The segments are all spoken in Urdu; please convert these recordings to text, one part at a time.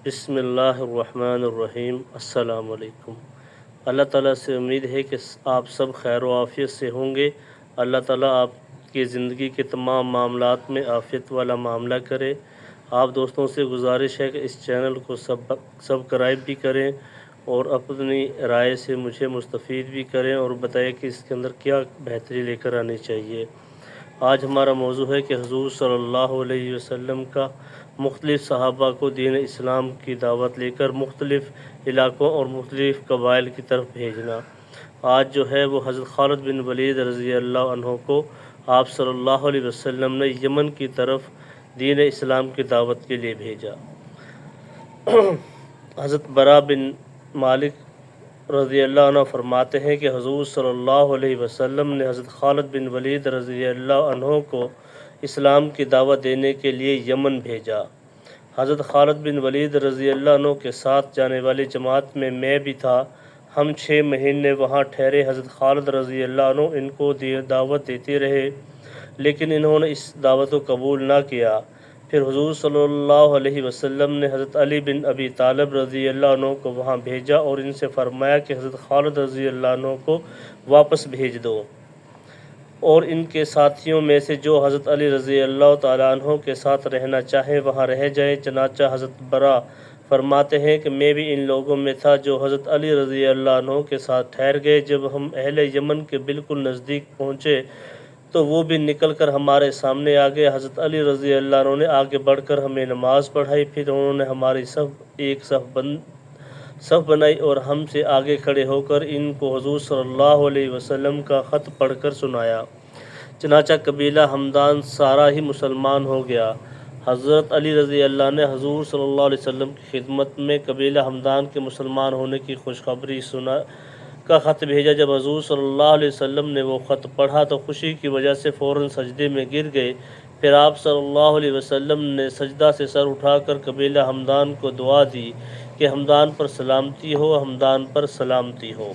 بسم اللہ الرحمن الرحیم۔ السلام علیکم۔ اللہ تعالیٰ سے امید ہے کہ آپ سب خیر و عافیت سے ہوں گے۔ اللہ تعالیٰ آپ کی زندگی کے تمام معاملات میں عافیت والا معاملہ کرے۔ آپ دوستوں سے گزارش ہے کہ اس چینل کو سبسکرائب بھی کریں اور اپنی رائے سے مجھے مستفید بھی کریں اور بتائیں کہ اس کے اندر کیا بہتری لے کر آنی چاہیے۔ آج ہمارا موضوع ہے کہ حضور صلی اللہ علیہ وسلم کا مختلف صحابہ کو دین اسلام کی دعوت لے کر مختلف علاقوں اور مختلف قبائل کی طرف بھیجنا۔ آج جو ہے وہ حضرت خالد بن ولید رضی اللہ عنہ کو آپ صلی اللہ علیہ وسلم نے یمن کی طرف دین اسلام کی دعوت کے لیے بھیجا۔ حضرت برا بن مالک رضی اللہ عنہ فرماتے ہیں کہ حضور صلی اللہ علیہ وسلم نے حضرت خالد بن ولید رضی اللہ عنہ کو اسلام کی دعوت دینے کے لیے یمن بھیجا۔ حضرت خالد بن ولید رضی اللہ عنہ کے ساتھ جانے والی جماعت میں بھی تھا۔ ہم 6 مہینے وہاں ٹھہرے۔ حضرت خالد رضی اللہ عنہ ان کو دعوت دیتے رہے لیکن انہوں نے اس دعوت کو قبول نہ کیا۔ پھر حضور صلی اللہ علیہ وسلم نے حضرت علی بن ابی طالب رضی اللہ عنہ کو وہاں بھیجا اور ان سے فرمایا کہ حضرت خالد رضی اللہ عنہ کو واپس بھیج دو اور ان کے ساتھیوں میں سے جو حضرت علی رضی اللہ تعالیٰ عنہ کے ساتھ رہنا چاہیں وہاں رہ جائیں۔ چنانچہ حضرت برا فرماتے ہیں کہ میں بھی ان لوگوں میں تھا جو حضرت علی رضی اللہ عنہ کے ساتھ ٹھہر گئے۔ جب ہم اہل یمن کے بالکل نزدیک پہنچے تو وہ بھی نکل کر ہمارے سامنے آ گئے۔ حضرت علی رضی اللہ عنہ نے آگے بڑھ کر ہمیں نماز پڑھائی، پھر انہوں نے ہماری صف بنائی اور ہم سے آگے کھڑے ہو کر ان کو حضور صلی اللہ علیہ وسلم کا خط پڑھ کر سنایا۔ چنانچہ قبیلہ ہمدان سارا ہی مسلمان ہو گیا۔ حضرت علی رضی اللہ نے حضور صلی اللہ علیہ وسلم کی خدمت میں قبیلہ ہمدان کے مسلمان ہونے کی خوشخبری کا خط بھیجا۔ جب حضور صلی اللہ علیہ وسلم نے وہ خط پڑھا تو خوشی کی وجہ سے فوراً سجدے میں گر گئے۔ پھر آپ صلی اللہ علیہ وسلم نے سجدہ سے سر اٹھا کر قبیلہ ہمدان کو دعا دی کہ ہمدان پر سلامتی ہو، ہمدان پر سلامتی ہو۔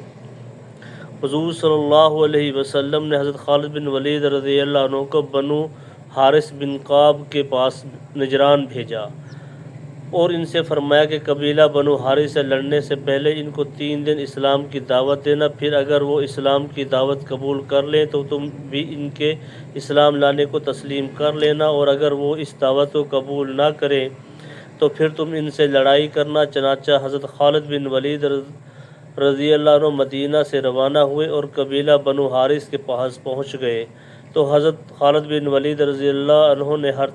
حضور صلی اللہ علیہ وسلم نے حضرت خالد بن ولید رضی اللہ عنہ کو بنو حارث بن قاب کے پاس نجران بھیجا اور ان سے فرمایا کہ قبیلہ بنو حارث سے لڑنے سے پہلے ان کو 3 دن اسلام کی دعوت دینا، پھر اگر وہ اسلام کی دعوت قبول کر لیں تو تم بھی ان کے اسلام لانے کو تسلیم کر لینا، اور اگر وہ اس دعوت کو قبول نہ کریں تو پھر تم ان سے لڑائی کرنا۔ چنانچہ حضرت خالد بن ولید رضی اللہ عنہ مدینہ سے روانہ ہوئے اور قبیلہ بنو حارث کے پاس پہنچ گئے تو حضرت خالد بن ولید رضی اللہ عنہ نے ہر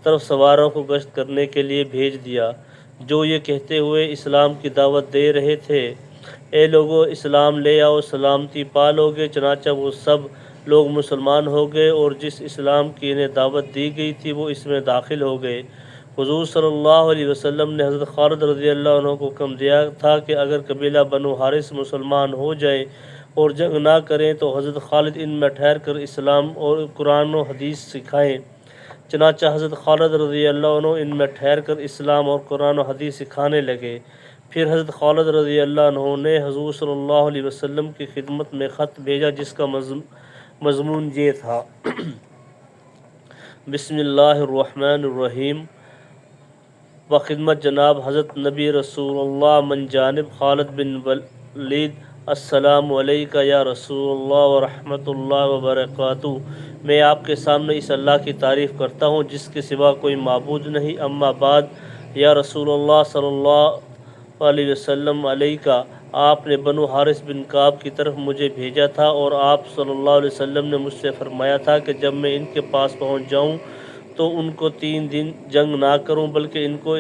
طرف سواروں کو گشت کرنے کے لیے بھیج دیا جو یہ کہتے ہوئے اسلام کی دعوت دے رہے تھے، اے لوگو اسلام لے آؤ، سلامتی پا لو گے۔ چنانچہ وہ سب لوگ مسلمان ہو گئے اور جس اسلام کی انہیں دعوت دی گئی تھی وہ اس میں داخل ہو گئے۔ حضور صلی اللہ علیہ وسلم نے حضرت خالد رضی اللہ عنہ کو حکم دیا تھا کہ اگر قبیلہ بنو حارث مسلمان ہو جائیں اور جنگ نہ کریں تو حضرت خالد ان میں ٹھہر کر اسلام اور قرآن و حدیث سکھائیں۔ چنانچہ حضرت خالد رضی اللہ عنہ ان میں ٹھہر کر اسلام اور قرآن و حدیث سکھانے لگے۔ پھر حضرت خالد رضی اللہ عنہ نے حضور صلی اللہ علیہ وسلم کی خدمت میں خط بھیجا جس کا مضمون یہ تھا: بسم اللہ الرحمن الرحیم، بخدمت جناب حضرت نبی رسول اللہ من جانب خالد بن ولید، السلام علیکہ یا رسول اللہ ورحمۃ اللہ وبرکاتہ۔ میں آپ کے سامنے اس اللہ کی تعریف کرتا ہوں جس کے سوا کوئی معبود نہیں، اما بعد، یا رسول اللہ صلی اللہ علیہ وسلم علیکہ، آپ نے بنو حارث بن قاب کی طرف مجھے بھیجا تھا اور آپ صلی اللہ علیہ وسلم نے مجھ سے فرمایا تھا کہ جب میں ان کے پاس پہنچ جاؤں تو ان کو 3 دن جنگ نہ کروں بلکہ ان کو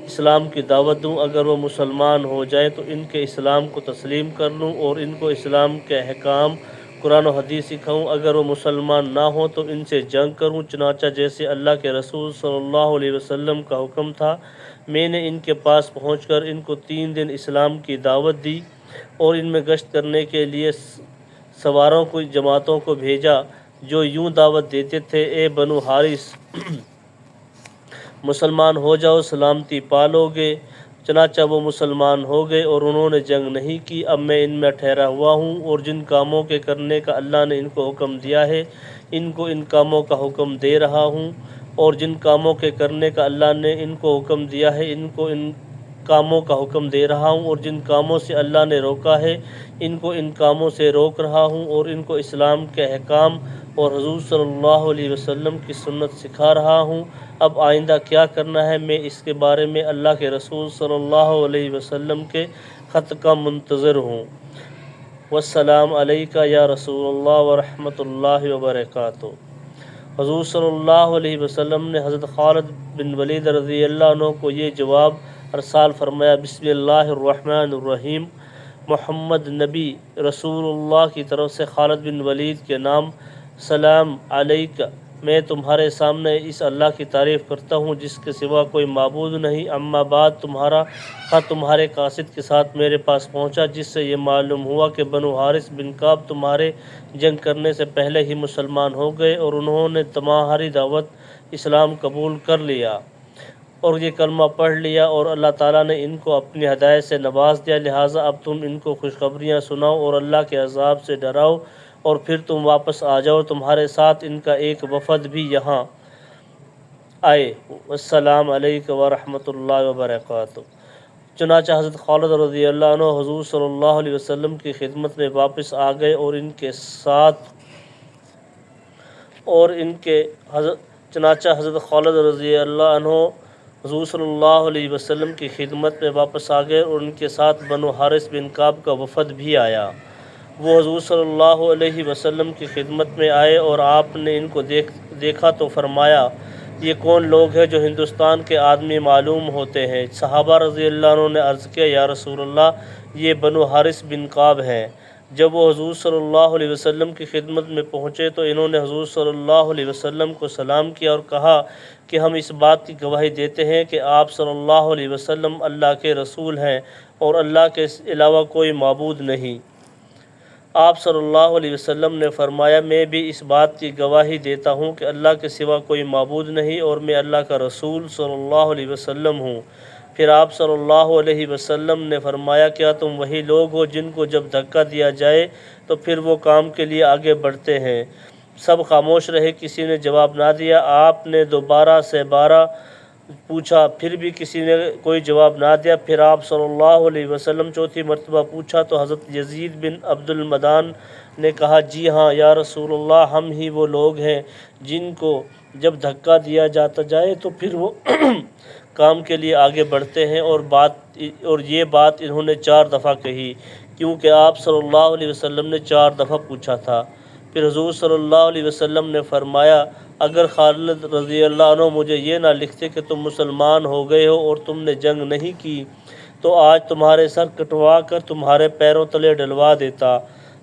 اسلام کی دعوت دوں، اگر وہ مسلمان ہو جائیں تو ان کے اسلام کو تسلیم کر لوں اور ان کو اسلام کے احکام قرآن و حدیث سکھاؤں، اگر وہ مسلمان نہ ہوں تو ان سے جنگ کروں۔ چنانچہ جیسے اللہ کے رسول صلی اللہ علیہ وسلم کا حکم تھا میں نے ان کے پاس پہنچ کر ان کو 3 دن اسلام کی دعوت دی اور ان میں گشت کرنے کے لیے سواروں کو جماعتوں کو بھیجا جو یوں دعوت دیتے تھے: اے بنو حارث، مسلمان ہو جاؤ، سلامتی پالو گے۔ چنانچہ وہ مسلمان ہو گئے اور انہوں نے جنگ نہیں کی۔ اب میں ان میں ٹھہرا ہوا ہوں اور جن کاموں کے کرنے کا اللہ نے ان کو حکم دیا ہے ان کو ان کاموں کا حکم دے رہا ہوں۔ اور جن کاموں کے کرنے کا اللہ نے ان کو حکم دیا ہے ان کو ان کاموں کا حکم دے رہا ہوں، اور جن کاموں سے اللہ نے روکا ہے ان کو ان کاموں سے روک رہا ہوں، اور ان کو اسلام کے احکام اور حضور صلی اللہ علیہ وسلم کی سنت سکھا رہا ہوں۔ اب آئندہ کیا کرنا ہے میں اس کے بارے میں اللہ کے رسول صلی اللہ علیہ وسلم کے خط کا منتظر ہوں۔ والسلام علیکہ یا رسول اللہ ورحمۃ اللہ وبرکاتہ۔ حضور صلی اللہ علیہ وسلم نے حضرت خالد بن ولید رضی اللہ عنہ کو یہ جواب ارسال فرمایا: بسم اللہ الرحمن الرحیم، محمد نبی رسول اللہ کی طرف سے خالد بن ولید کے نام، سلام علیکہ، میں تمہارے سامنے اس اللہ کی تعریف کرتا ہوں جس کے سوا کوئی معبود نہیں۔ اما بعد، تمہارا خط تمہارے قاصد کے ساتھ میرے پاس پہنچا جس سے یہ معلوم ہوا کہ بنو حارث بن کعب تمہارے جنگ کرنے سے پہلے ہی مسلمان ہو گئے اور انہوں نے تمہاری دعوت اسلام قبول کر لیا اور یہ کلمہ پڑھ لیا، اور اللہ تعالیٰ نے ان کو اپنی ہدایت سے نواز دیا، لہٰذا اب تم ان کو خوشخبریاں سناؤ اور اللہ کے عذاب سے ڈراؤ، اور پھر تم واپس آ جاؤ، تمہارے ساتھ ان کا ایک وفد بھی یہاں آئے۔ السلام علیکم ورحمۃ اللہ وبرکاتہ۔ چنانچہ حضرت خالد رضی اللہ عنہ حضور صلی اللہ علیہ وسلم کی خدمت میں واپس آ گئے اور چنانچہ حضرت خالد رضی اللہ عنہ حضور صلی اللہ علیہ وسلم کی خدمت میں واپس آ گئے اور ان کے ساتھ بنو حارث بن کعب کا وفد بھی آیا۔ وہ حضور صلی اللہ علیہ وسلم کی خدمت میں آئے اور آپ نے ان کو دیکھا تو فرمایا: یہ کون لوگ ہیں جو ہندوستان کے آدمی معلوم ہوتے ہیں؟ صحابہ رضی اللہ عنہ نے عرض کیا: یا رسول اللہ، یہ بنو حارث بن کعب ہیں۔ جب وہ حضور صلی اللہ علیہ وسلم کی خدمت میں پہنچے تو انہوں نے حضور صلی اللہ علیہ وسلم کو سلام کیا اور کہا کہ ہم اس بات کی گواہی دیتے ہیں کہ آپ صلی اللہ علیہ وسلم اللہ کے رسول ہیں اور اللہ کے علاوہ کوئی معبود نہیں۔ آپ صلی اللہ علیہ وسلم نے فرمایا: میں بھی اس بات کی گواہی دیتا ہوں کہ اللہ کے سوا کوئی معبود نہیں اور میں اللہ کا رسول صلی اللہ علیہ وسلم ہوں۔ پھر آپ صلی اللہ علیہ وسلم نے فرمایا: کیا تم وہی لوگ ہو جن کو جب دھکا دیا جائے تو پھر وہ کام کے لیے آگے بڑھتے ہیں؟ سب خاموش رہے، کسی نے جواب نہ دیا۔ آپ نے دوبارہ سے بارہ پوچھا، پھر بھی کسی نے کوئی جواب نہ دیا۔ پھر آپ صلی اللہ علیہ وسلم چوتھی مرتبہ پوچھا تو حضرت یزید بن عبد المدان نے کہا: جی ہاں یا رسول اللہ، ہم ہی وہ لوگ ہیں جن کو جب دھکا دیا جاتا جائے تو پھر وہ کام کے لیے آگے بڑھتے ہیں۔ اور یہ بات انہوں نے 4 دفعہ کہی، کیونکہ آپ صلی اللہ علیہ وسلم نے 4 دفعہ پوچھا تھا۔ پھر حضور صلی اللہ علیہ وسلم نے فرمایا: اگر خالد رضی اللہ عنہ مجھے یہ نہ لکھتے کہ تم مسلمان ہو گئے ہو اور تم نے جنگ نہیں کی تو آج تمہارے سر کٹوا کر تمہارے پیروں تلے ڈلوا دیتا۔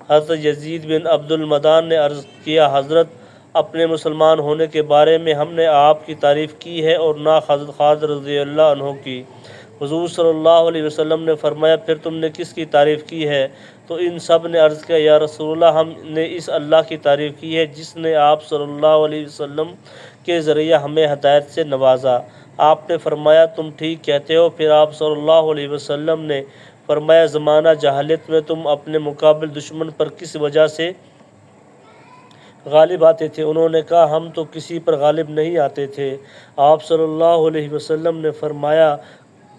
حضرت یزید بن عبد المدان نے عرض کیا: حضرت، اپنے مسلمان ہونے کے بارے میں ہم نے آپ کی تعریف کی ہے اور نہ حضرت خالد رضی اللہ عنہ کی۔ حضور صلی اللہ علیہ وسلم نے فرمایا: پھر تم نے کس کی تعریف کی ہے؟ تو ان سب نے عرض کیا: یا رسول اللہ، ہم نے اس اللہ کی تعریف کی ہے جس نے آپ صلی اللہ علیہ وسلم کے ذریعہ ہمیں ہدایت سے نوازا۔ آپ نے فرمایا: تم ٹھیک کہتے ہو۔ پھر آپ صلی اللہ علیہ وسلم نے فرمایا: زمانہ جاہلیت میں تم اپنے مقابل دشمن پر کس وجہ سے غالب آتے تھے؟ انہوں نے کہا: ہم تو کسی پر غالب نہیں آتے تھے۔ آپ صلی اللہ علیہ وسلم نے فرمایا: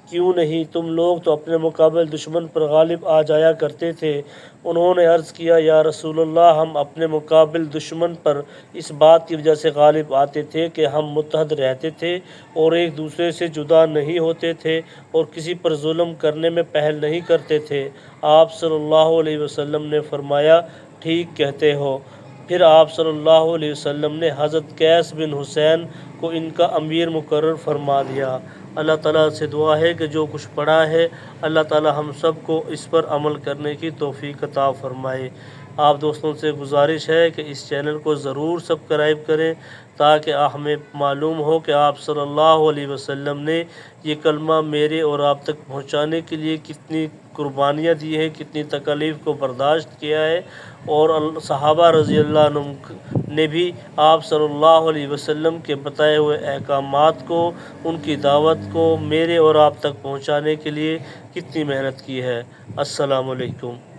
کیوں نہیں؟ تم لوگ تو اپنے مقابل دشمن پر غالب آ جایا کرتے تھے۔ انہوں نے عرض کیا: یا رسول اللہ، ہم اپنے مقابل دشمن پر اس بات کی وجہ سے غالب آتے تھے کہ ہم متحد رہتے تھے اور ایک دوسرے سے جدا نہیں ہوتے تھے اور کسی پر ظلم کرنے میں پہل نہیں کرتے تھے۔ آپ صلی اللہ علیہ وسلم نے فرمایا: ٹھیک کہتے ہو۔ پھر آپ صلی اللہ علیہ وسلم نے حضرت قیس بن حسین کو ان کا امیر مقرر فرما دیا۔ اللہ تعالیٰ سے دعا ہے کہ جو کچھ پڑھا ہے اللہ تعالیٰ ہم سب کو اس پر عمل کرنے کی توفیق عطا فرمائے۔ آپ دوستوں سے گزارش ہے کہ اس چینل کو ضرور سبسکرائب کریں تاکہ ہمیں معلوم ہو کہ آپ صلی اللہ علیہ وسلم نے یہ کلمہ میرے اور آپ تک پہنچانے کے لیے کتنی قربانیاں دی ہیں، کتنی تکالیف کو برداشت کیا ہے، اور صحابہ رضی اللہ عنہ نے بھی آپ صلی اللہ علیہ وسلم کے بتائے ہوئے احکامات کو، ان کی دعوت کو میرے اور آپ تک پہنچانے کے لیے کتنی محنت کی ہے۔ السلام علیکم۔